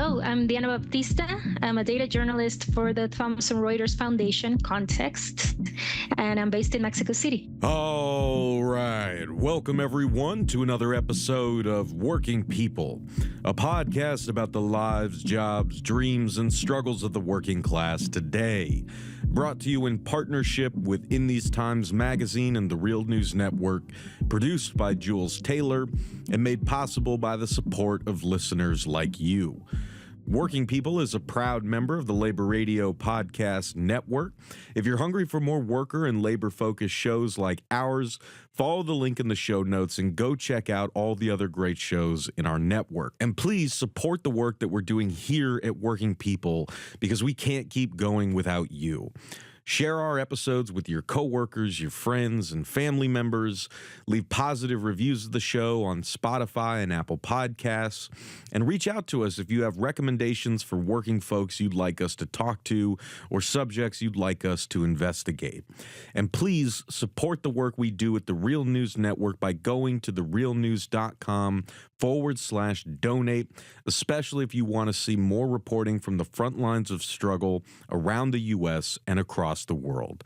Hello, I'm Diana Baptista. I'm a data journalist for the Thomson Reuters Foundation, Context, and I'm based in Mexico City. All right. Welcome, everyone, to another episode of Working People, a podcast about the lives, jobs, dreams, and struggles of the working class today. Brought to you in partnership with In These Times magazine and the Real News Network, produced by Jules Taylor, and made possible by the support of listeners like you. Working People is a proud member of the Labor Radio Podcast Network. If you're hungry for more worker and labor-focused shows like ours, follow the link in the show notes and go check out all the other great shows in our network. And please support the work that we're doing here at Working People, because we can't keep going without you. Share our episodes with your coworkers, your friends, and family members. Leave positive reviews of the show on Spotify and Apple Podcasts. And reach out to us if you have recommendations for working folks you'd like us to talk to or subjects you'd like us to investigate. And please support the work we do at the Real News Network by going to therealnews.com/donate, especially if you want to see more reporting from the front lines of struggle around the U.S. and across the world.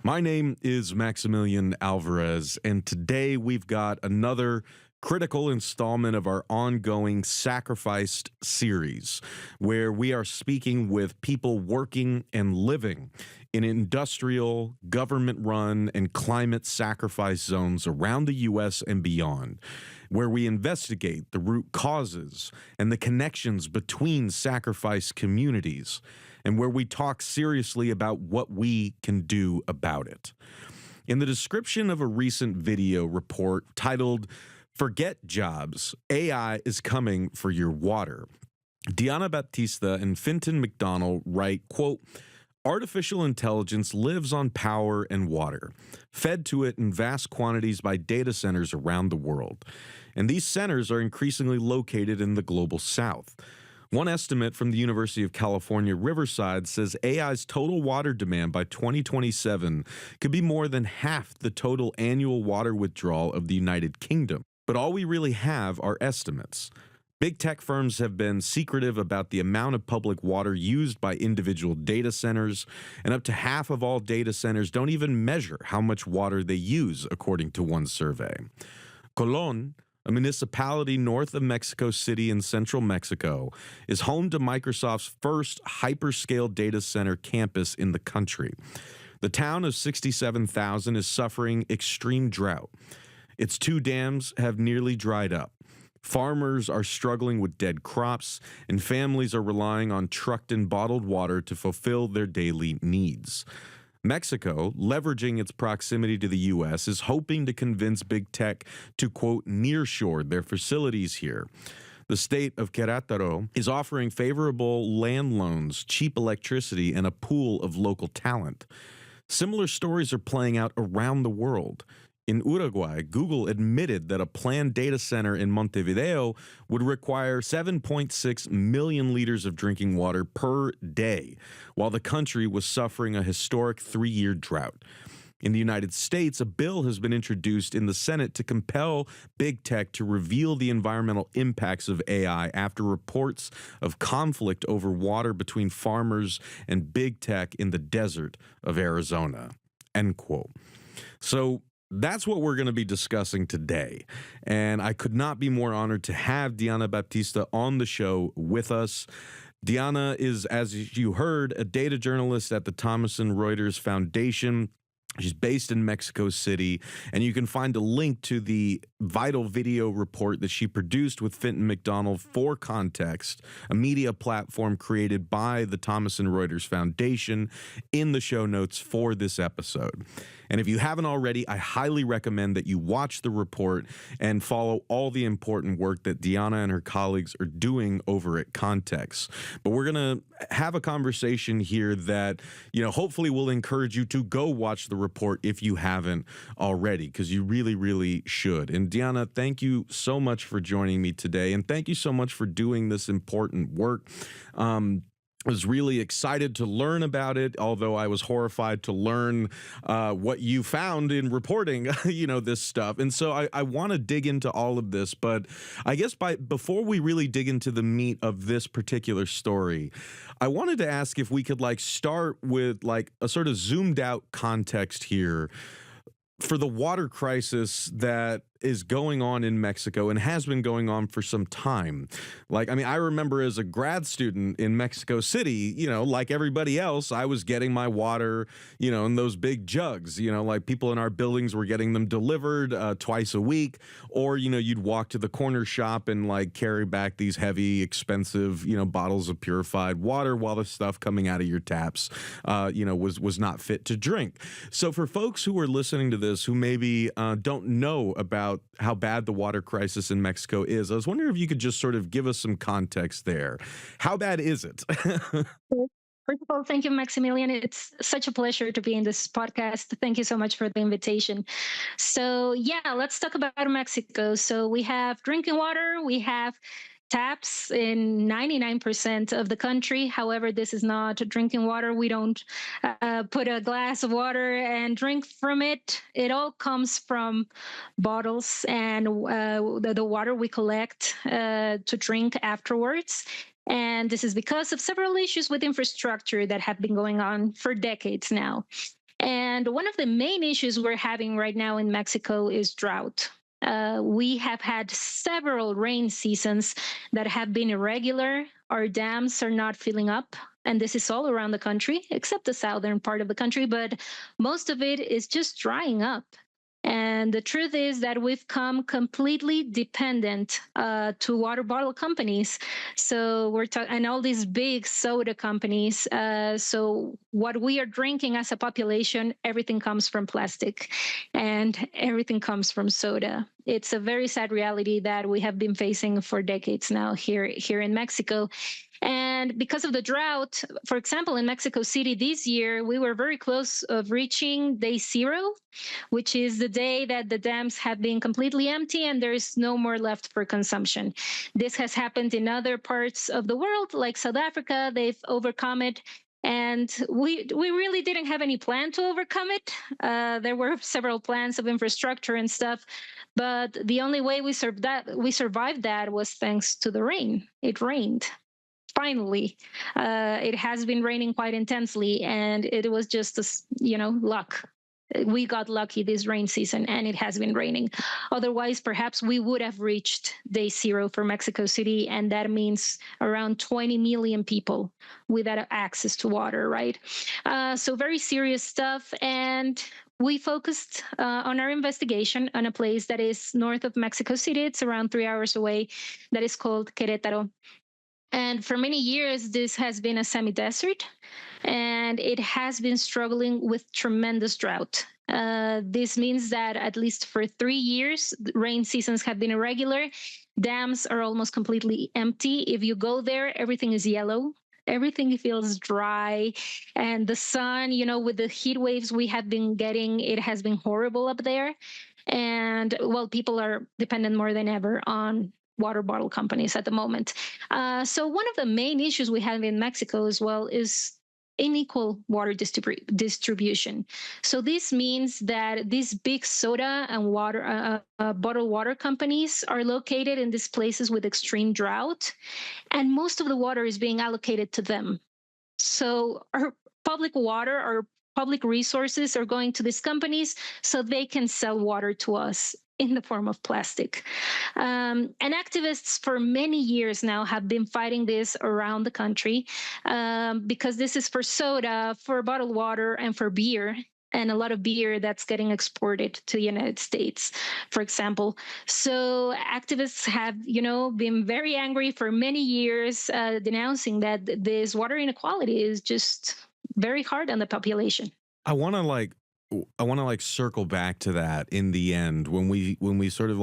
My name is Maximilian Alvarez, and today we've got another critical installment of our ongoing Sacrificed series, where we are speaking with people working and living in industrial, government-run, and climate sacrifice zones around the U.S. and beyond, where we investigate the root causes and the connections between sacrifice communities, and where we talk seriously about what we can do about it. In the description of a recent video report titled, "Forget Jobs, AI is Coming for Your Water," Diana Baptista and Fintan McDonnell write, quote, "Artificial intelligence lives on power and water, fed to it in vast quantities by data centers around the world. And these centers are increasingly located in the global south. One estimate from the University of California, Riverside says AI's total water demand by 2027 could be more than half the total annual water withdrawal of the United Kingdom. But all we really have are estimates. Big tech firms have been secretive about the amount of public water used by individual data centers, and up to half of all data centers don't even measure how much water they use, according to one survey. Colón, a municipality north of Mexico City in central Mexico, is home to Microsoft's first hyperscale data center campus in the country. The town of 67,000 is suffering extreme drought. Its two dams have nearly dried up. Farmers are struggling with dead crops, and families are relying on trucked and bottled water to fulfill their daily needs. Mexico, leveraging its proximity to the U.S., is hoping to convince big tech to, quote, nearshore their facilities here. The state of Querétaro is offering favorable land loans, cheap electricity, and a pool of local talent. Similar stories are playing out around the world. In Uruguay, Google admitted that a planned data center in Montevideo would require 7.6 million liters of drinking water per day, while the country was suffering a historic 3-year drought. In the United States, a bill has been introduced in the Senate to compel big tech to reveal the environmental impacts of AI after reports of conflict over water between farmers and big tech in the desert of Arizona. End quote. So that's what we're going to be discussing today, and I could not be more honored to have Diana Baptista on the show with us. Diana is, as you heard, a data journalist at the Thomson Reuters Foundation. She's based in Mexico City, and you can find a link to the vital video report that she produced with Fintan McDonnell for Context, a media platform created by the Thomson Reuters Foundation, in the show notes for this episode. And if you haven't already, I highly recommend that you watch the report and follow all the important work that Diana and her colleagues are doing over at Context. But we're going to have a conversation here that, hopefully will encourage you to go watch the report if you haven't already, because you really, really should. And Diana, thank you so much for joining me today, and thank you so much for doing this important work. was really excited to learn about it, although I was horrified to learn what you found in reporting, this stuff. And so I want to dig into all of this, but I guess before we really dig into the meat of this particular story, I wanted to ask if we could start with a sort of zoomed out context here for the water crisis that is going on in Mexico and has been going on for some time. I remember as a grad student in Mexico City, like everybody else, I was getting my water, in those big jugs, like people in our buildings were getting them delivered twice a week, or, you'd walk to the corner shop and carry back these heavy, expensive, bottles of purified water while the stuff coming out of your taps, was not fit to drink. So for folks who are listening to this who maybe don't know about how bad the water crisis in Mexico is, I was wondering if you could just sort of give us some context there. How bad is it? First of all, thank you, Maximilian. It's such a pleasure to be in this podcast. Thank you so much for the invitation. So, yeah, let's talk about Mexico. So, we have drinking water, we have taps in 99% of the country. However, this is not drinking water. We don't put a glass of water and drink from it. It all comes from bottles and the water we collect to drink afterwards. And this is because of several issues with infrastructure that have been going on for decades now. And one of the main issues we're having right now in Mexico is drought. We have had several rain seasons that have been irregular. Our dams are not filling up. And this is all around the country, except the southern part of the country. But most of it is just drying up. And the truth is that we've come completely dependent to water bottle companies. So we're talking, and all these big soda companies. So what we are drinking as a population, everything comes from plastic, and everything comes from soda. It's a very sad reality that we have been facing for decades now here in Mexico. And because of the drought, for example, in Mexico City this year, we were very close of reaching day zero, which is the day that the dams have been completely empty and there is no more left for consumption. This has happened in other parts of the world, like South Africa. They've overcome it. And we really didn't have any plan to overcome it. There were several plans of infrastructure and stuff, but the only way we survived that was thanks to the rain. It rained. Finally, it has been raining quite intensely, and it was just luck. We got lucky this rain season, and it has been raining. Otherwise, perhaps we would have reached day zero for Mexico City, and that means around 20 million people without access to water, right? So very serious stuff, and we focused on our investigation on a place that is north of Mexico City. It's around 3 hours away. That is called Querétaro. And for many years, this has been a semi-desert, and it has been struggling with tremendous drought. This means that at least for 3 years, rain seasons have been irregular. Dams are almost completely empty. If you go there, everything is yellow. Everything feels dry, and the sun, with the heat waves we have been getting, it has been horrible up there. And well, people are dependent more than ever on water bottle companies at the moment. So one of the main issues we have in Mexico as well is unequal water distribution. So this means that these big soda and water bottled water companies are located in these places with extreme drought, and most of the water is being allocated to them. So our public water, our public resources are going to these companies so they can sell water to us in the form of plastic. And activists for many years now have been fighting this around the country because this is for soda, for bottled water, and for beer. And a lot of beer that's getting exported to the United States, for example. So activists have, been very angry for many years, denouncing that this water inequality is just very hard on the population. I want to circle back to that in the end when we sort of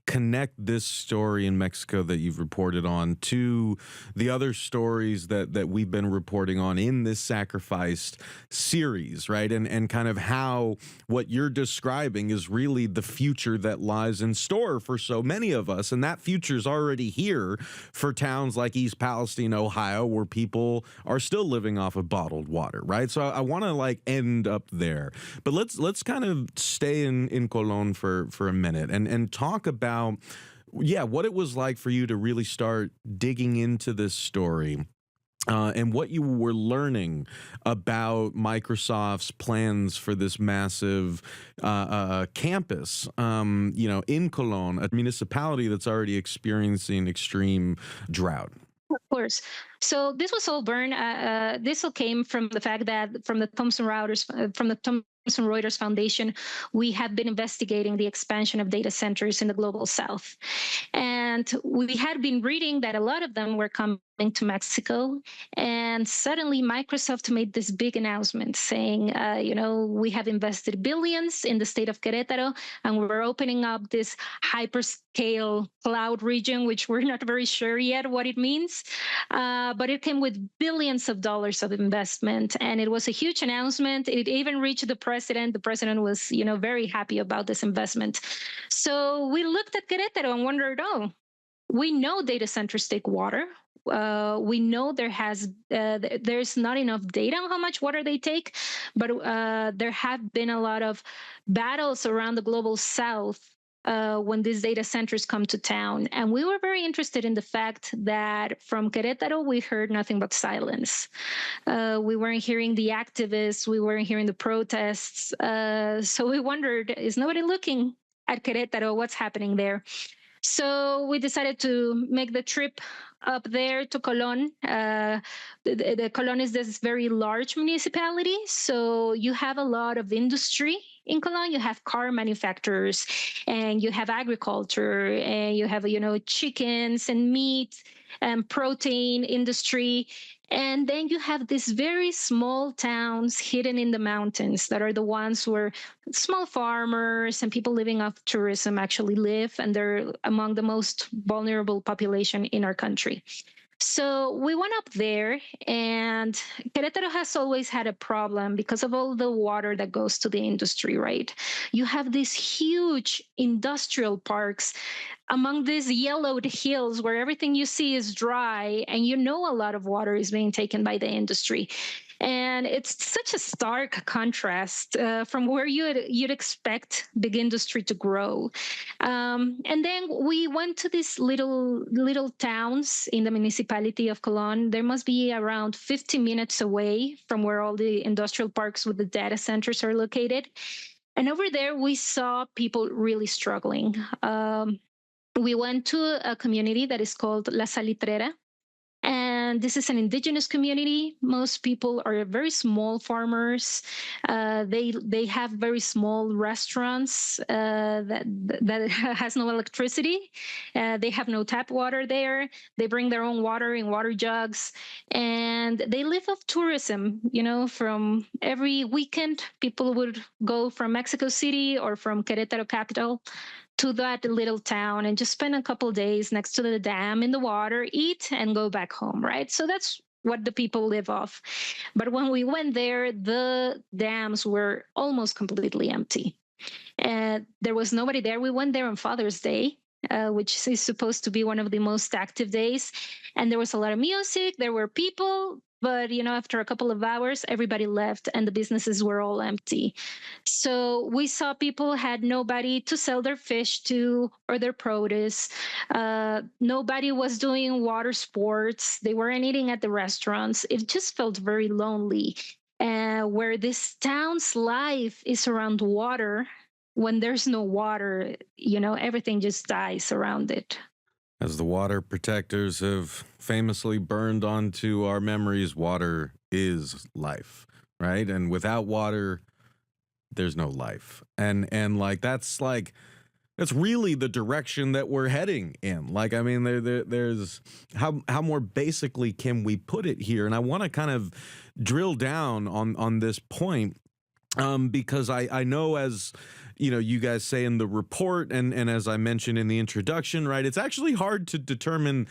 connect this story in Mexico that you've reported on to the other stories that we've been reporting on in this Sacrificed series, right? And kind of how what you're describing is really the future that lies in store for so many of us. And that future's already here for towns like East Palestine, Ohio, where people are still living off of bottled water, right? So I want to like end up there. But let's kind of stay in Colón for a minute and talk about what it was like for you to really start digging into this story. And what you were learning about Microsoft's plans for this massive campus, in Colón, a municipality that's already experiencing extreme drought. Of course. So this was all born. This all came from the fact that from the Thomson Reuters Foundation, we have been investigating the expansion of data centers in the global south. And we had been reading that a lot of them were coming to Mexico. And suddenly Microsoft made this big announcement saying, we have invested billions in the state of Querétaro, and we're opening up this hyperscale cloud region, which we're not very sure yet what it means. But it came with billions of dollars of investment, and it was a huge announcement. It even reached the president. The president was, very happy about this investment. So we looked at Querétaro and wondered, we know data centers take water. We know there's not enough data on how much water they take, but there have been a lot of battles around the global south when these data centers come to town. And we were very interested in the fact that from Querétaro, we heard nothing but silence. We weren't hearing the activists, we weren't hearing the protests. So we wondered, is nobody looking at Querétaro? What's happening there? So we decided to make the trip up there to Colón. The Colón is this very large municipality, so you have a lot of industry in Colón. You have car manufacturers, and you have agriculture, and you have chickens and meat and protein industry. And then you have these very small towns hidden in the mountains that are the ones where small farmers and people living off tourism actually live, and they're among the most vulnerable population in our country. So we went up there, and Querétaro has always had a problem because of all the water that goes to the industry, right? You have these huge industrial parks among these yellowed hills where everything you see is dry, and a lot of water is being taken by the industry. And it's such a stark contrast from where you'd expect big industry to grow. And then we went to these little towns in the municipality of Colón. There must be around 50 minutes away from where all the industrial parks with the data centers are located. And over there, we saw people really struggling. We went to a community that is called La Salitrera. And this is an indigenous community. Most people are very small farmers. They have very small restaurants that has no electricity. They have no tap water there. They bring their own water in water jugs, and they live off tourism. From every weekend, people would go from Mexico City or from Querétaro capital to that little town and just spend a couple of days next to the dam in the water, eat, and go back home, right? So that's what the people live off. But when we went there, the dams were almost completely empty. And there was nobody there. We went there on Father's Day, which is supposed to be one of the most active days. And there was a lot of music. There were people. But, after a couple of hours, everybody left and the businesses were all empty. So we saw people had nobody to sell their fish to or their produce. Nobody was doing water sports. They weren't eating at the restaurants. It just felt very lonely. Where this town's life is around water, when there's no water, everything just dies around it. As the water protectors have famously burned onto our memories, water is life, right? And without water, there's no life. And that's really the direction that we're heading in. There's how more basically can we put it here? And I want to kind of drill down on this point. Because I know as you guys say in the report, and as I mentioned in the introduction, right, it's actually hard to determine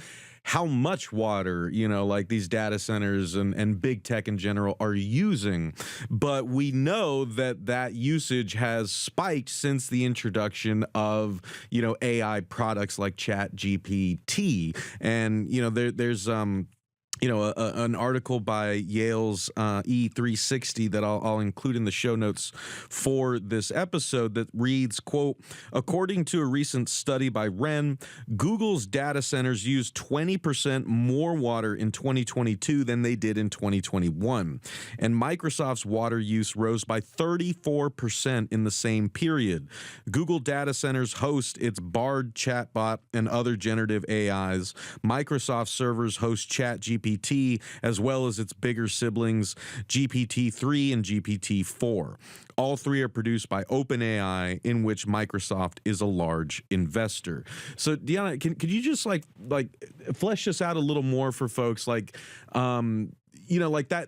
how much water, like these data centers and big tech in general are using. But we know that usage has spiked since the introduction of, AI products like Chat GPT. And, there's an article by Yale's E360 that I'll include in the show notes for this episode that reads, quote, according to a recent study by Wren, Google's data centers used 20% more water in 2022 than they did in 2021. And Microsoft's water use rose by 34% in the same period. Google data centers host its Bard chatbot and other generative AIs. Microsoft servers host ChatGPT, as well as its bigger siblings, GPT-3 and GPT-4. All three are produced by OpenAI, in which Microsoft is a large investor. So, Diana, could you just like flesh this out a little more for folks, like that,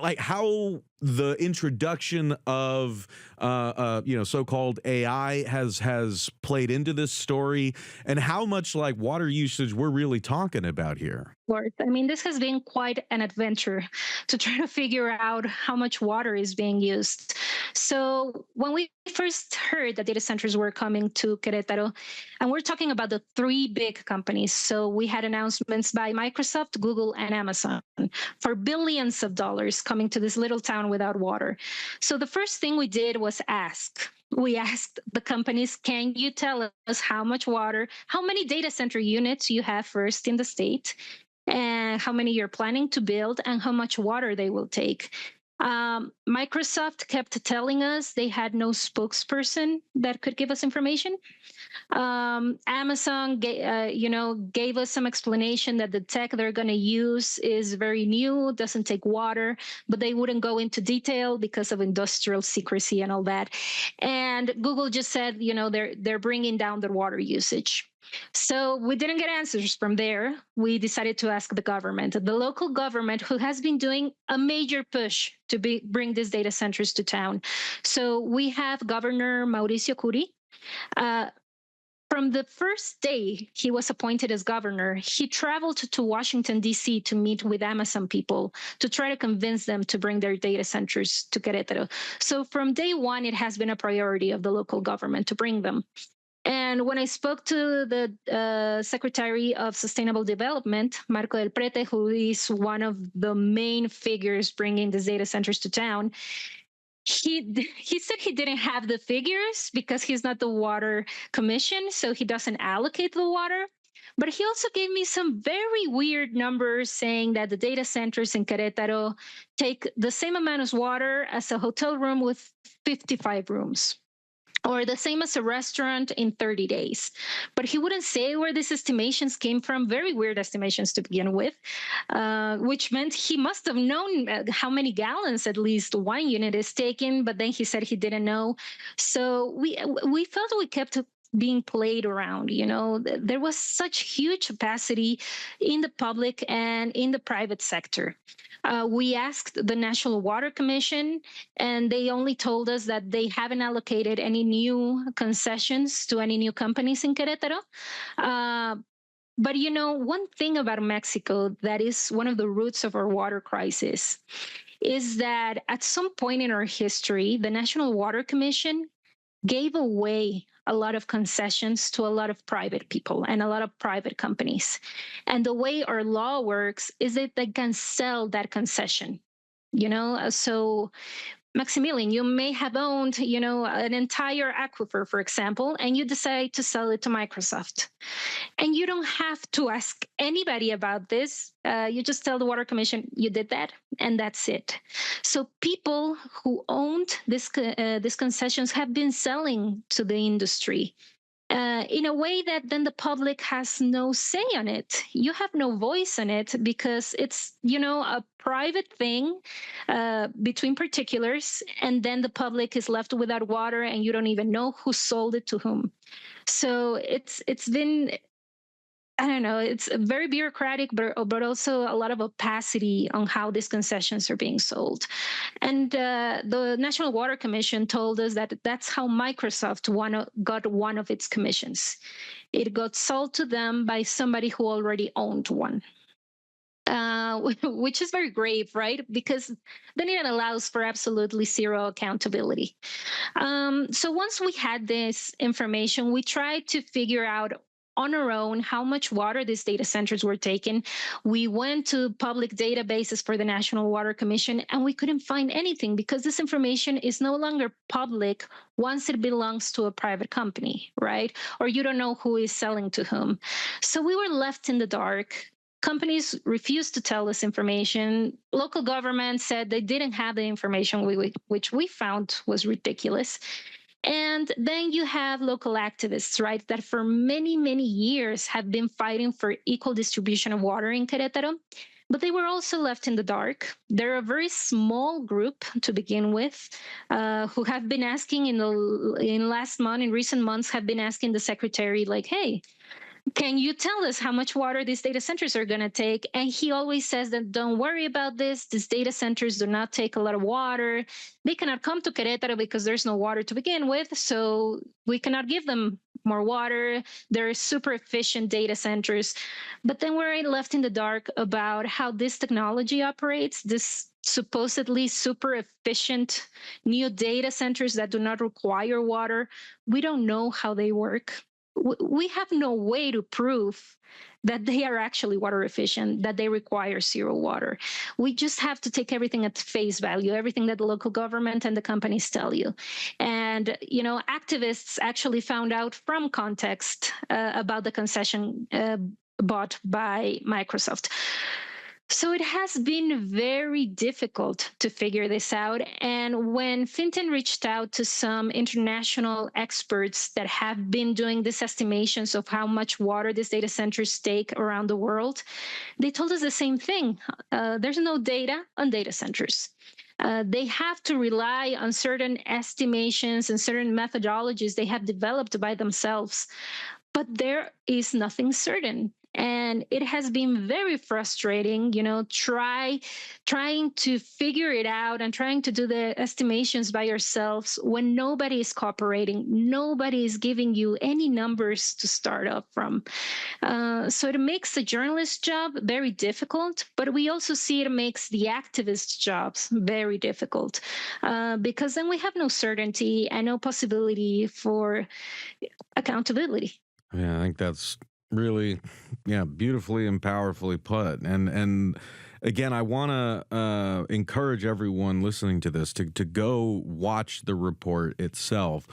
like how the introduction of so-called AI has played into this story, and how much like water usage we're really talking about here? I mean, this has been quite an adventure to try to figure out how much water is being used. So when we first heard that data centers were coming to Querétaro, and we're talking about the three big companies. So we had announcements by Microsoft, Google, and Amazon for billions of dollars coming to this little town without water. So the first thing we did was ask. We asked the companies, can you tell us how much water, how many data center units you have first in the state, and how many you're planning to build, and how much water they will take. Microsoft kept telling us they had no spokesperson that could give us information. Amazon, gave us some explanation that the tech they're going to use is very new, doesn't take water, but they wouldn't go into detail because of industrial secrecy and all that. And Google just said, they're bringing down their water usage. So we didn't get answers from there. We decided to ask the government, the local government, who has been doing a major push to bring these data centers to town. So we have Governor Mauricio Curi. From the first day he was appointed as governor, he traveled to Washington, D.C. to meet with Amazon people to try to convince them to bring their data centers to Querétaro. So from day one, it has been a priority of the local government to bring them. And when I spoke to the Secretary of Sustainable Development, Marco Del Prete, who is one of the main figures bringing these data centers to town, he said he didn't have the figures because he's not the water commission, so he doesn't allocate the water. But he also gave me some very weird numbers saying that the data centers in Querétaro take the same amount of water as a hotel room with 55 rooms, or the same as a restaurant in 30 days. But he wouldn't say where these estimations came from, very weird estimations to begin with, which meant he must have known how many gallons at least one unit is taking, but then he said he didn't know. So we felt we kept being played around. There was such huge capacity in the public and in the private sector. We asked the National Water Commission, and they only told us that they haven't allocated any new concessions to any new companies in Querétaro. But one thing about Mexico that is one of the roots of our water crisis is that at some point in our history, the National Water Commission gave away a lot of concessions to a lot of private people and a lot of private companies. And the way our law works is that they can sell that concession, So Maximilian, you may have owned, an entire aquifer, for example, and you decide to sell it to Microsoft. And you don't have to ask anybody about this. You just tell the Water Commission you did that, and that's it. So people who owned these concessions have been selling to the industry in a way that then the public has no say on it. You have no voice on it because it's, a private thing between particulars, and then the public is left without water, and you don't even know who sold it to whom. So it's been I don't know, it's very bureaucratic, but also a lot of opacity on how these concessions are being sold. And the National Water Commission told us that that's how Microsoft got one of its commissions. It got sold to them by somebody who already owned one. Which is very grave, right? Because then it allows for absolutely zero accountability. So once we had this information, we tried to figure out on our own how much water these data centers were taking. We went to public databases for the National Water Commission, and we couldn't find anything because this information is no longer public once it belongs to a private company, right? Or you don't know who is selling to whom. So we were left in the dark. Companies refused to tell us information. Local governments said they didn't have the information, which we found was ridiculous. And then you have local activists, right, that for many, many years have been fighting for equal distribution of water in Querétaro. But they were also left in the dark. They're a very small group to begin with, who have been asking in recent months, have been asking the secretary, like, hey, can you tell us how much water these data centers are going to take? And he always says that don't worry about this. These data centers do not take a lot of water. They cannot come to Querétaro because there's no water to begin with. So we cannot give them more water. They're super efficient data centers. But then we're left in the dark about how this technology operates, this supposedly super efficient new data centers that do not require water. We don't know how they work. We have no way to prove that they are actually water efficient, that they require zero water. We just have to take everything at face value, everything that the local government and the companies tell you. And, activists actually found out from context about the concession bought by Microsoft. So it has been very difficult to figure this out. And when Fintan reached out to some international experts that have been doing these estimations of how much water these data centers take around the world, they told us the same thing. There's no data on data centers. They have to rely on certain estimations and certain methodologies they have developed by themselves. But there is nothing certain. And it has been very frustrating, trying to figure it out and trying to do the estimations by yourselves when nobody is cooperating. Nobody is giving you any numbers to start up from. So it makes the journalist's job very difficult, but we also see it makes the activists' jobs very difficult because then we have no certainty and no possibility for accountability. Yeah, I think that's really, beautifully and powerfully put. And again, I want to encourage everyone listening to this to go watch the report itself,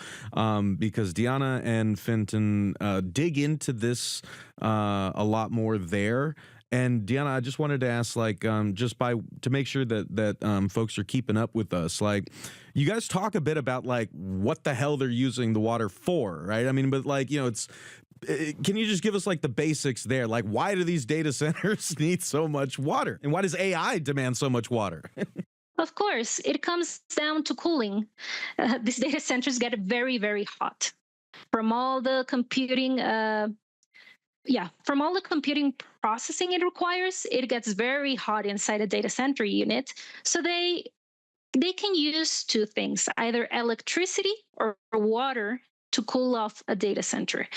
because Diana and Fintan dig into this a lot more there. And Diana, I just wanted to ask, like, to make sure that folks are keeping up with us, like, you guys talk a bit about like what the hell they're using the water for, right? I mean, but like, can you just give us like the basics there? Like, why do these data centers need so much water? And why does AI demand so much water? Of course, it comes down to cooling. These data centers get very, very hot from all the computing. From all the computing processing it requires, it gets very hot inside a data center unit. So they can use two things, either electricity or water to cool off a data center.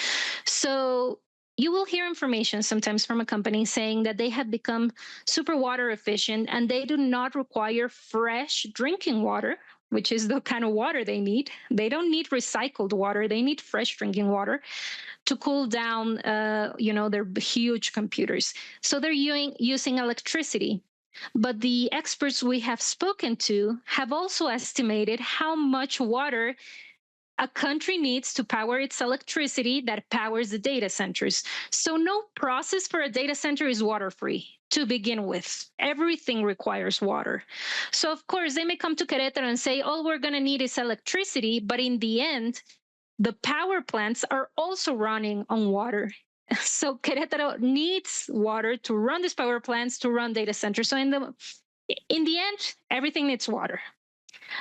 So you will hear information sometimes from a company saying that they have become super water efficient and they do not require fresh drinking water, which is the kind of water they need. They don't need recycled water. They need fresh drinking water to cool down, their huge computers. So they're using electricity. But the experts we have spoken to have also estimated how much water a country needs to power its electricity that powers the data centers. So no process for a data center is water-free to begin with. Everything requires water. So of course, they may come to Querétaro and say, all we're going to need is electricity, but in the end, the power plants are also running on water. So Querétaro needs water to run these power plants, to run data centers. So in the end, everything needs water.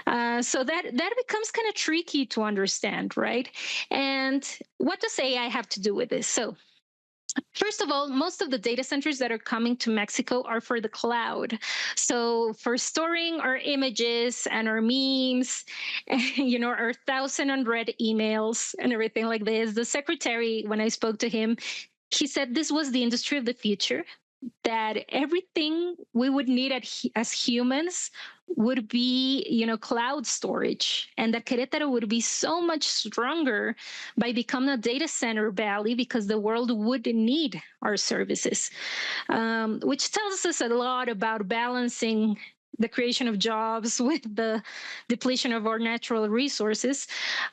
So that becomes kind of tricky to understand, right? And what does AI have to do with this? So First of all, most of the data centers that are coming to Mexico are for the cloud. So for storing our images and our memes, our thousand unread emails and everything like this. The secretary, when I spoke to him, he said this was the industry of the future, that everything we would need as humans would be, cloud storage, and that Querétaro would be so much stronger by becoming a data center valley because the world would need our services, which tells us a lot about balancing the creation of jobs with the depletion of our natural resources.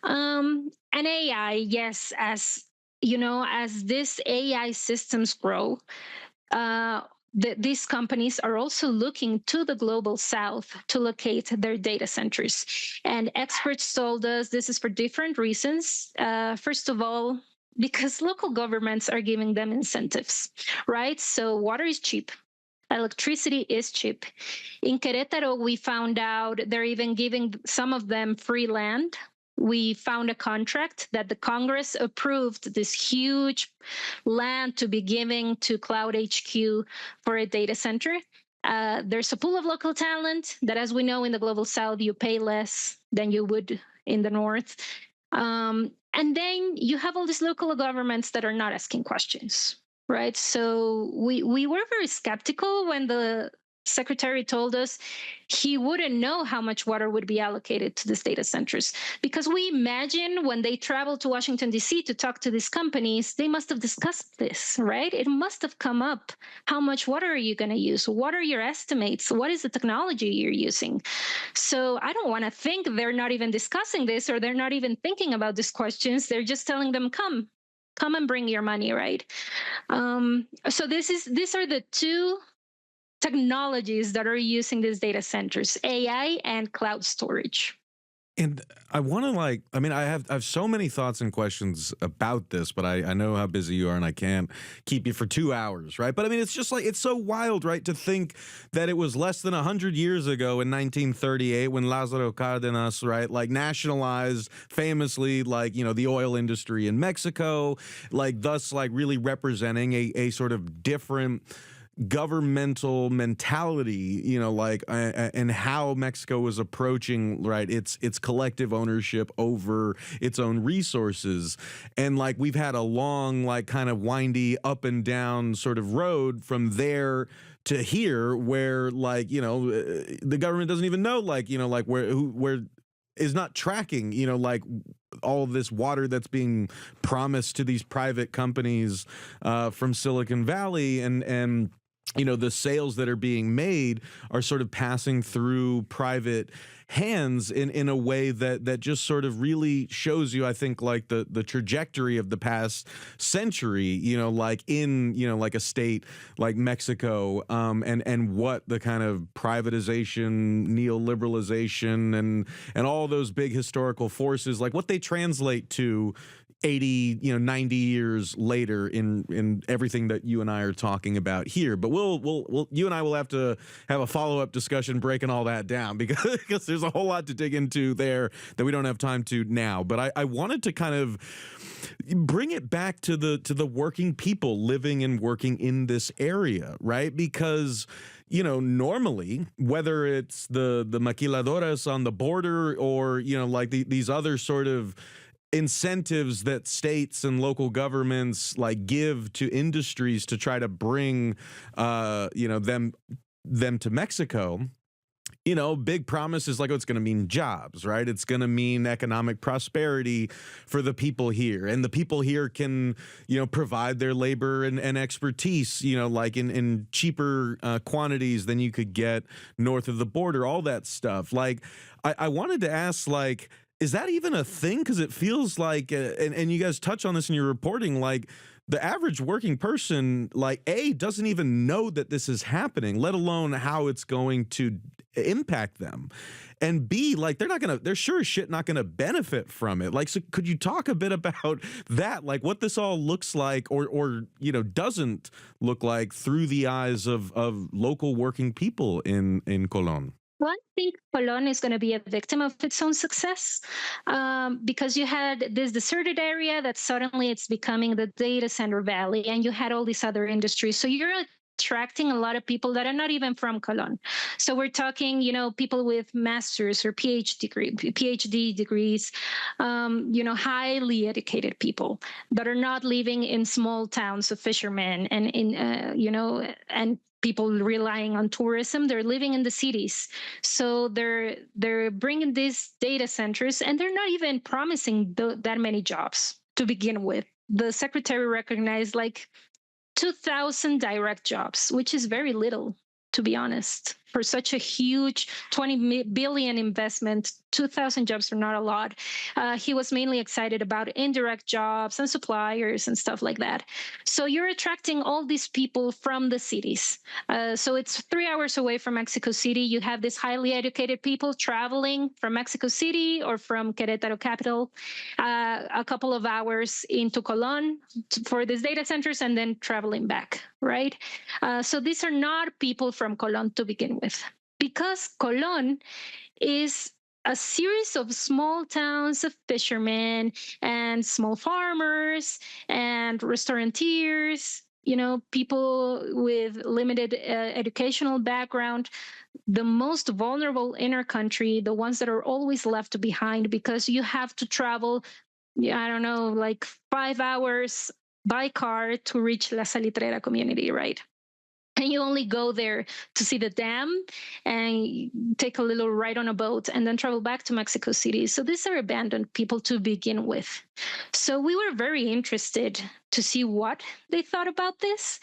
And AI, yes, as these AI systems grow, uh, these companies are also looking to the global south to locate their data centers. And experts told us this is for different reasons. First of all, because local governments are giving them incentives, right? So water is cheap. Electricity is cheap. In Querétaro, we found out they're even giving some of them free land. We found a contract that the Congress approved this huge land to be giving to Cloud HQ for a data center. There's a pool of local talent that, as we know, in the global south, you pay less than you would in the north. And then you have all these local governments that are not asking questions, right? So we were very skeptical when the secretary told us he wouldn't know how much water would be allocated to these data centers, because we imagine when they travel to Washington, D.C. to talk to these companies, they must have discussed this, right? It must have come up. How much water are you going to use? What are your estimates? What is the technology you're using? So I don't want to think they're not even discussing this, or they're not even thinking about these questions. They're just telling them, come and bring your money, right? So these are the two technologies that are using these data centers: AI and cloud storage. And I want to I have so many thoughts and questions about this, but I know how busy you are and I can't keep you for 2 hours, right? But I mean, it's just like, it's so wild, right? To think that it was less than 100 years ago in 1938 when Lázaro Cárdenas, right, like nationalized famously, like, the oil industry in Mexico, like thus like really representing a sort of different governmental mentality, and how Mexico was approaching, right, its collective ownership over its own resources. And like we've had a long, like kind of windy up and down sort of road from there to here, where like, the government doesn't even know, like, like where is not tracking, like all of this water that's being promised to these private companies from Silicon Valley, and the sales that are being made are sort of passing through private hands in a way that just sort of really shows you, I think, like the trajectory of the past century, like in, like a state like Mexico, and what the kind of privatization, neoliberalization, and all those big historical forces, like what they translate to 80, 90 years later in everything that you and I are talking about here. But we'll you and I will have to have a follow-up discussion breaking all that down, because there's a whole lot to dig into there that we don't have time to now. But I wanted to kind of bring it back to the working people living and working in this area, right? Because normally, whether it's the maquiladoras on the border, or like these other sort of incentives that states and local governments like give to industries to try to bring them to Mexico, big promise is like, oh, it's going to mean jobs, right? It's going to mean economic prosperity for the people here. And the people here can, provide their labor and expertise, like in cheaper quantities than you could get north of the border, all that stuff. Like, I wanted to ask, like, is that even a thing? Because it feels like, and you guys touch on this in your reporting, like the average working person, like doesn't even know that this is happening, let alone how it's going to impact them. And B, like they're sure as shit not gonna benefit from it. Like, so could you talk a bit about that? Like what this all looks like, or doesn't look like through the eyes of local working people in Colón? Well, I think Colón is going to be a victim of its own success, because you had this deserted area that suddenly it's becoming the data center valley, and you had all these other industries. So you're attracting a lot of people that are not even from Colón. So we're talking, people with masters or PhD degrees, highly educated people that are not living in small towns of fishermen and and people relying on tourism. They're living in the cities, so they're bringing these data centers, and they're not even promising that many jobs to begin with. The secretary recognized like 2,000 direct jobs, which is very little, to be honest. For such a huge 20 billion investment, 2,000 jobs are not a lot. He was mainly excited about indirect jobs and suppliers and stuff like that. So you're attracting all these people from the cities. So it's 3 hours away from Mexico City. You have these highly educated people traveling from Mexico City or from Querétaro capital, a couple of hours into Colón for these data centers, and then traveling back, right? So these are not people from Colón to begin with, because Colón is a series of small towns of fishermen and small farmers and restaurateurs, people with limited educational background, the most vulnerable in our country, the ones that are always left behind because you have to travel, I don't know, like 5 hours by car to reach La Salitrera community, right? And you only go there to see the dam and take a little ride on a boat and then travel back to Mexico City. So these are abandoned people to begin with. So we were very interested to see what they thought about this.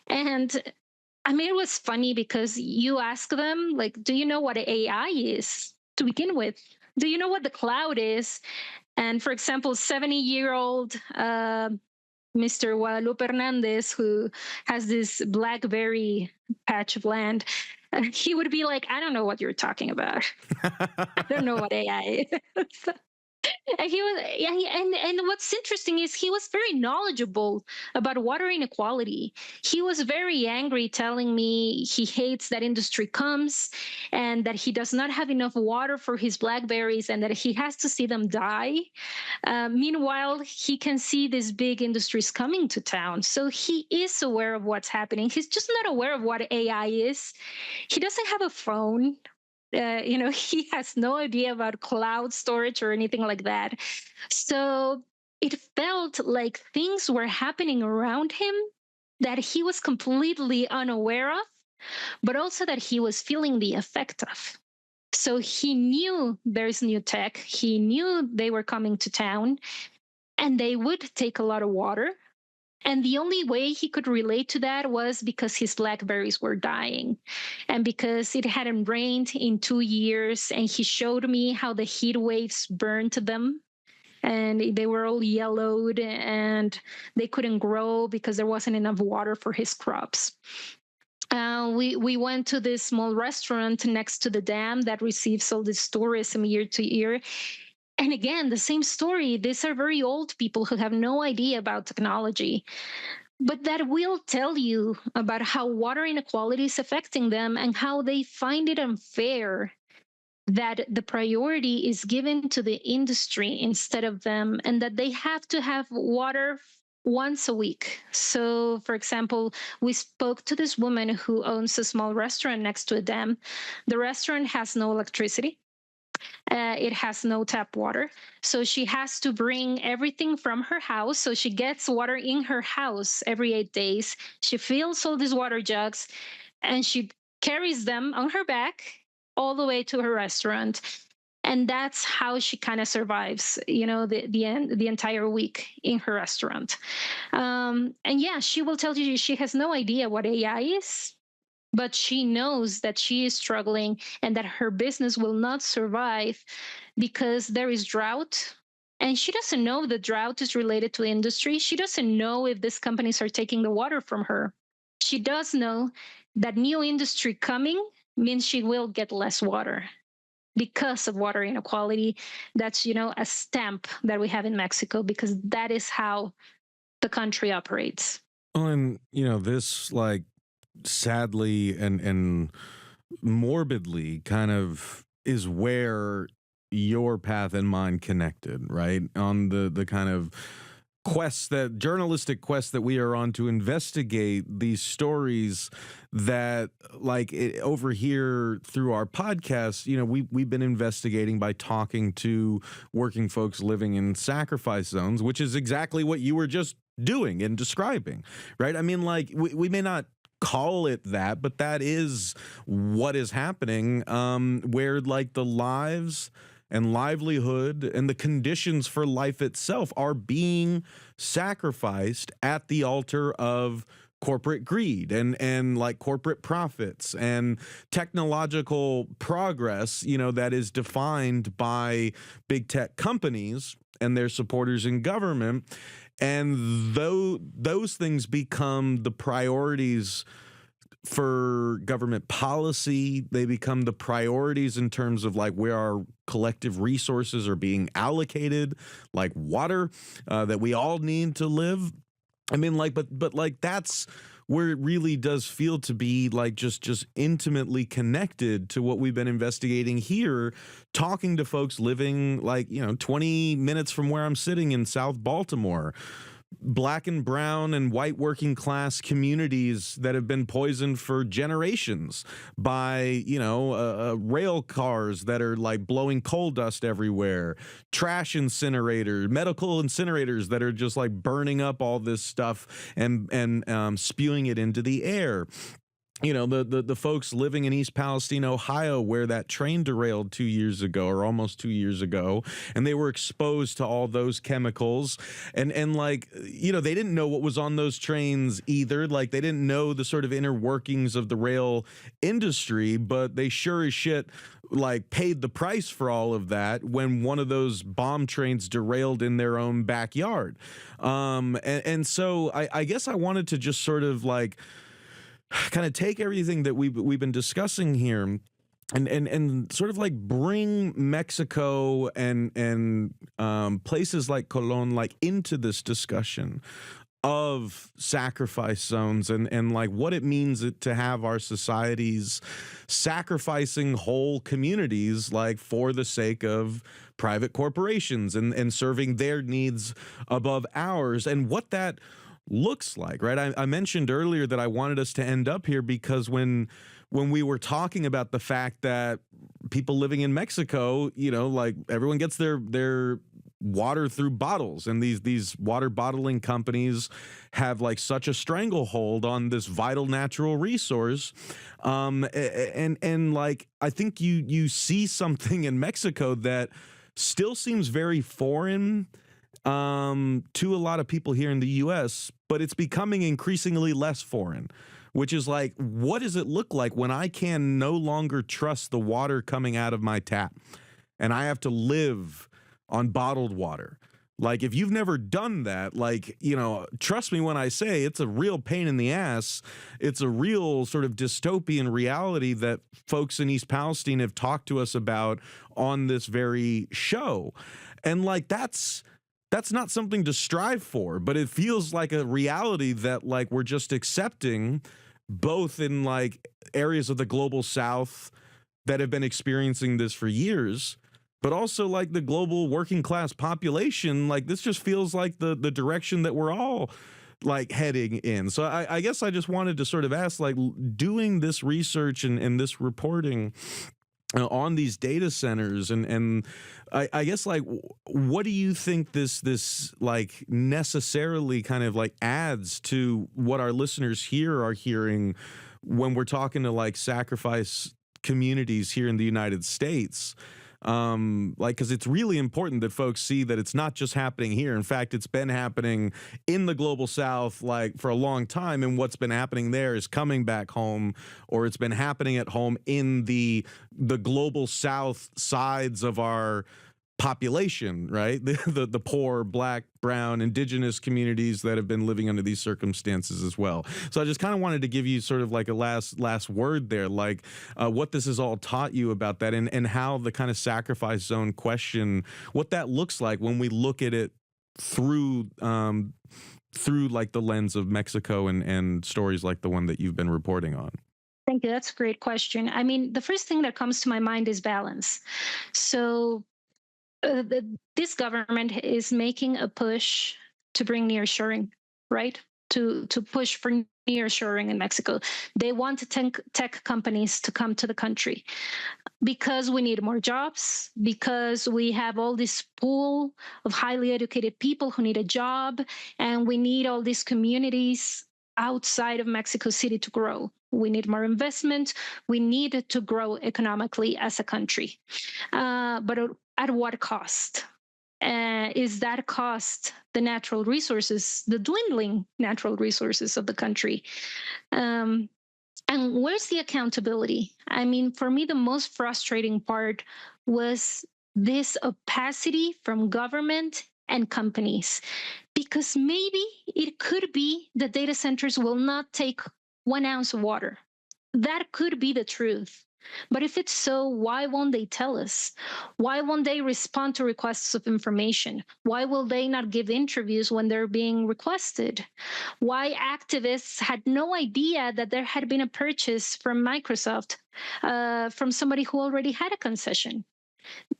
And I mean, it was funny because you ask them, like, do you know what AI is to begin with? Do you know what the cloud is? And for example, 70-year-old Mr. Guadalupe Hernandez, who has this blackberry patch of land, he would be like, I don't know what you're talking about. I don't know what AI is. And he was, yeah, and what's interesting is he was very knowledgeable about water inequality. He was very angry, telling me he hates that industry comes and that he does not have enough water for his blackberries and that he has to see them die. Meanwhile, he can see these big industries coming to town. So he is aware of what's happening. He's just not aware of what AI is. He doesn't have a phone. He has no idea about cloud storage or anything like that. So it felt like things were happening around him that he was completely unaware of, but also that he was feeling the effect of. So he knew there's new tech. He knew they were coming to town and they would take a lot of water. And the only way he could relate to that was because his blackberries were dying and because it hadn't rained in 2 years. And he showed me how the heat waves burned them and they were all yellowed and they couldn't grow because there wasn't enough water for his crops. We went to this small restaurant next to the dam that receives all this tourism year to year. And again, the same story. These are very old people who have no idea about technology, but that will tell you about how water inequality is affecting them and how they find it unfair that the priority is given to the industry instead of them, and that they have to have water once a week. So, for example, we spoke to this woman who owns a small restaurant next to a dam. The restaurant has no electricity. It has no tap water. So she has to bring everything from her house. So she gets water in her house every 8 days. She fills all these water jugs and she carries them on her back all the way to her restaurant. And that's how she kind of survives, the entire week in her restaurant. And yeah, she will tell you she has no idea what AI is, but she knows that she is struggling and that her business will not survive because there is drought. And she doesn't know the drought is related to industry. She doesn't know if these companies are taking the water from her. She does know that new industry coming means she will get less water because of water inequality. That's, a stamp that we have in Mexico because that is how the country operates. And this, like, sadly and morbidly kind of is where your path and mine connected, right? On the kind of journalistic quest that we are on to investigate these stories that, like, over here through our podcast, we've been investigating by talking to working folks living in sacrifice zones, which is exactly what you were just doing and describing, right? I mean, like, we may not call it that, but that is what is happening, where, like, the lives and livelihood and the conditions for life itself are being sacrificed at the altar of corporate greed and like corporate profits and technological progress, that is defined by big tech companies and their supporters in government. And those things become the priorities for government policy. They become the priorities in terms of like where our collective resources are being allocated, like water, that we all need to live. I mean, like, but like that's where it really does feel to be like just intimately connected to what we've been investigating here, talking to folks living like, 20 minutes from where I'm sitting in South Baltimore. Black and brown and white working class communities that have been poisoned for generations by, rail cars that are like blowing coal dust everywhere, trash incinerators, medical incinerators that are just like burning up all this stuff and spewing it into the air. The folks living in East Palestine, Ohio, where that train derailed 2 years ago or almost 2 years ago, and they were exposed to all those chemicals. And like, they didn't know what was on those trains either. Like, they didn't know the sort of inner workings of the rail industry, but they sure as shit like paid the price for all of that when one of those bomb trains derailed in their own backyard. And so I guess I wanted to just sort of like kind of take everything that we've been discussing here and sort of like bring Mexico and places like Colón like into this discussion of sacrifice zones and like what it means to have our societies sacrificing whole communities like for the sake of private corporations and serving their needs above ours, and what that looks like, right? I mentioned earlier that I wanted us to end up here because when we were talking about the fact that people living in Mexico, like everyone gets their water through bottles, and these water bottling companies have like such a stranglehold on this vital natural resource, and like I think you see something in Mexico that still seems very foreign to a lot of people here in the U.S., but it's becoming increasingly less foreign, which is like, what does it look like when I can no longer trust the water coming out of my tap and I have to live on bottled water? Like, if you've never done that, like, trust me when I say it's a real pain in the ass. It's a real sort of dystopian reality that folks in East Palestine have talked to us about on this very show. And like, that's not something to strive for, but it feels like a reality that like we're just accepting, both in like areas of the global South that have been experiencing this for years, but also like the global working class population. Like, this just feels like the direction that we're all like heading in. So I guess I just wanted to sort of ask, like, doing this research and this reporting on these data centers, and I guess like, what do you think this like necessarily kind of like adds to what our listeners here are hearing when we're talking to like sacrifice communities here in the United States? Like, because it's really important that folks see that it's not just happening here. In fact, it's been happening in the global South like for a long time, and what's been happening there is coming back home, or it's been happening at home in the global South sides of our population, right? The poor, Black, brown, indigenous communities that have been living under these circumstances as well. So I just kind of wanted to give you sort of like a last word there, like what this has all taught you about that, and how the kind of sacrifice zone question, what that looks like when we look at it through like the lens of Mexico and stories like the one that you've been reporting on. Thank you. That's a great question. I mean, the first thing that comes to my mind is balance. So this government is making a push to bring nearshoring, right? To push for nearshoring in Mexico. They want tech companies to come to the country because we need more jobs, because we have all this pool of highly educated people who need a job, and we need all these communities outside of Mexico City to grow. We need more investment. We need to grow economically as a country. But at what cost? Is that cost the natural resources, the dwindling natural resources of the country? And where's the accountability? I mean, for me, the most frustrating part was this opacity from government and companies, because maybe it could be that data centers will not take 1 ounce of water. That could be the truth. But if it's so, why won't they tell us? Why won't they respond to requests of information? Why will they not give interviews when they're being requested? Why activists had no idea that there had been a purchase from Microsoft from somebody who already had a concession?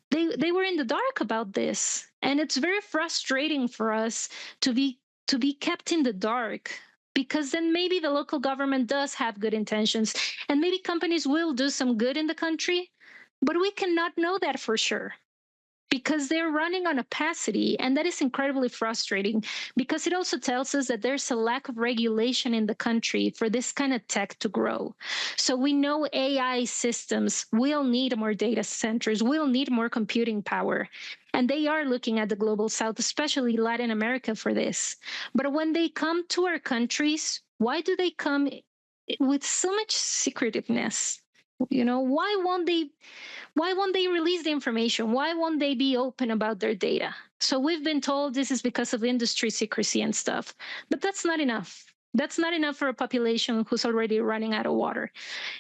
They were in the dark about this, and it's very frustrating for us to be kept in the dark, because then maybe the local government does have good intentions, and maybe companies will do some good in the country, but we cannot know that for sure, because they're running on opacity. And that is incredibly frustrating, because it also tells us that there's a lack of regulation in the country for this kind of tech to grow. So we know AI systems will need more data centers, will need more computing power. And they are looking at the global south, especially Latin America, for this. But when they come to our countries, why do they come with so much secretiveness? Why won't they release the information? Why won't they be open about their data? So we've been told this is because of industry secrecy and stuff, but that's not enough. That's not enough for a population who's already running out of water.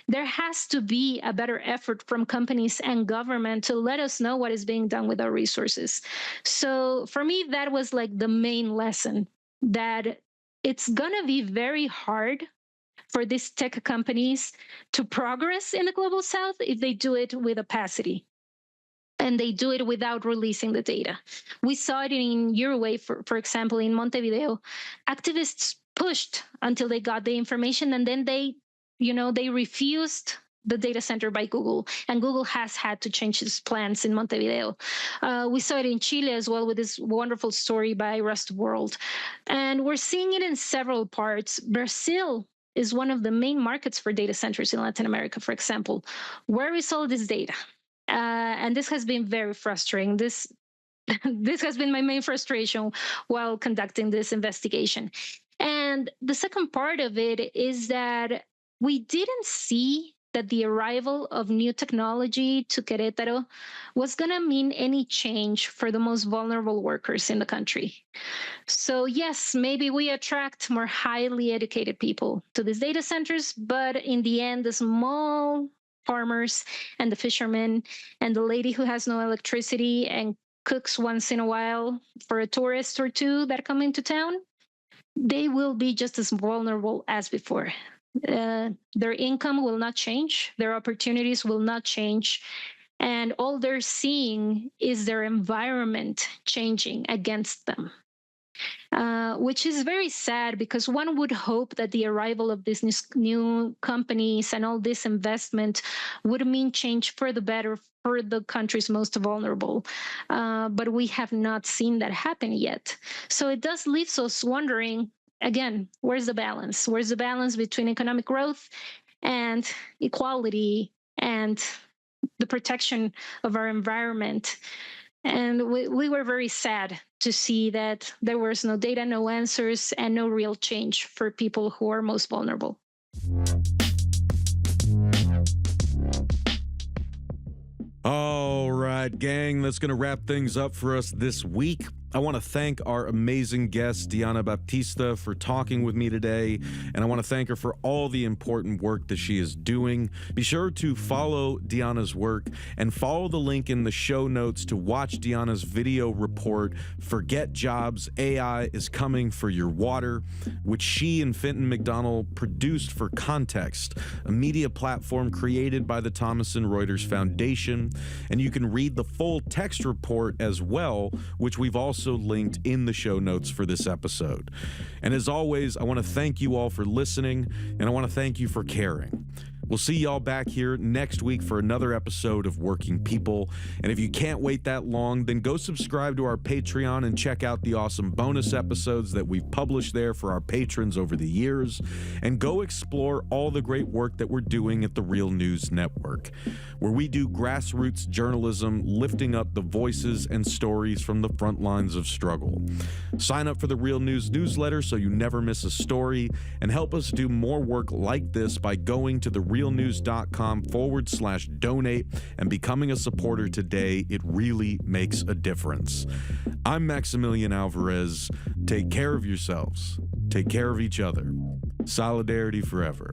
There has to be a better effort from companies and government to let us know what is being done with our resources. So for me, that was like the main lesson, that it's going to be very hard for these tech companies to progress in the global south if they do it with opacity and they do it without releasing the data. We saw it in Uruguay, for example, in Montevideo. Activists pushed until they got the information, and then they refused the data center by Google, and Google has had to change its plans in Montevideo. We saw it in Chile as well with this wonderful story by Rest World. And we're seeing it in several parts. Brazil is one of the main markets for data centers in Latin America, for example. Where is all this data? And this has been very frustrating. This has been my main frustration while conducting this investigation. And the second part of it is that we didn't see that the arrival of new technology to Querétaro was going to mean any change for the most vulnerable workers in the country. So yes, maybe we attract more highly educated people to these data centers, but in the end, the small farmers and the fishermen and the lady who has no electricity and cooks once in a while for a tourist or two that come into town, they will be just as vulnerable as before. Their income will not change, their opportunities will not change, and all they're seeing is their environment changing against them. Which is very sad, because one would hope that the arrival of these new companies and all this investment would mean change for the better for the countries most vulnerable. But we have not seen that happen yet. So it does leave us wondering, again, where's the balance? Where's the balance between economic growth and equality and the protection of our environment? And we were very sad to see that there was no data, no answers, and no real change for people who are most vulnerable. All right, gang, that's going to wrap things up for us this week. I want to thank our amazing guest, Diana Baptista, for talking with me today, and I want to thank her for all the important work that she is doing. Be sure to follow Diana's work and follow the link in the show notes to watch Diana's video report, Forget Jobs, AI is Coming for Your Water, which she and Fintan McDonnell produced for Context, a media platform created by the Thomson Reuters Foundation. And you can read the full text report as well, which we've also linked in the show notes for this episode. And as always, I want to thank you all for listening, and I want to thank you for caring. We'll see y'all back here next week for another episode of Working People. And if you can't wait that long, then go subscribe to our Patreon and check out the awesome bonus episodes that we've published there for our patrons over the years. And go explore all the great work that we're doing at the Real News Network, where we do grassroots journalism, lifting up the voices and stories from the front lines of struggle. Sign up for the Real News newsletter so you never miss a story, and help us do more work like this by going to therealnews.com/donate and becoming a supporter today. It really makes a difference. I'm Maximilian Alvarez. Take care of yourselves. Take care of each other. Solidarity forever.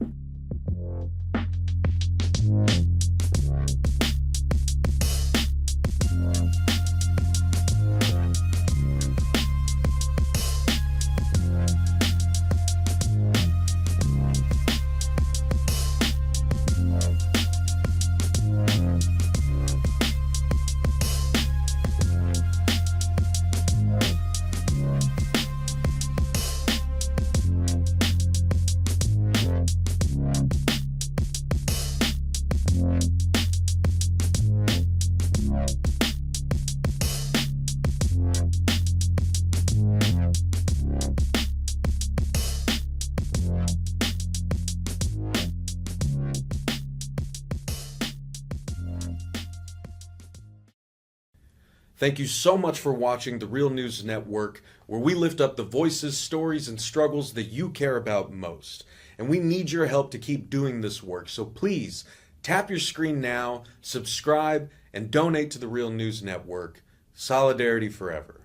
Thank you so much for watching the Real News Network, where we lift up the voices, stories, and struggles that you care about most. And we need your help to keep doing this work. So please tap your screen now, subscribe, and donate to the Real News Network. Solidarity forever.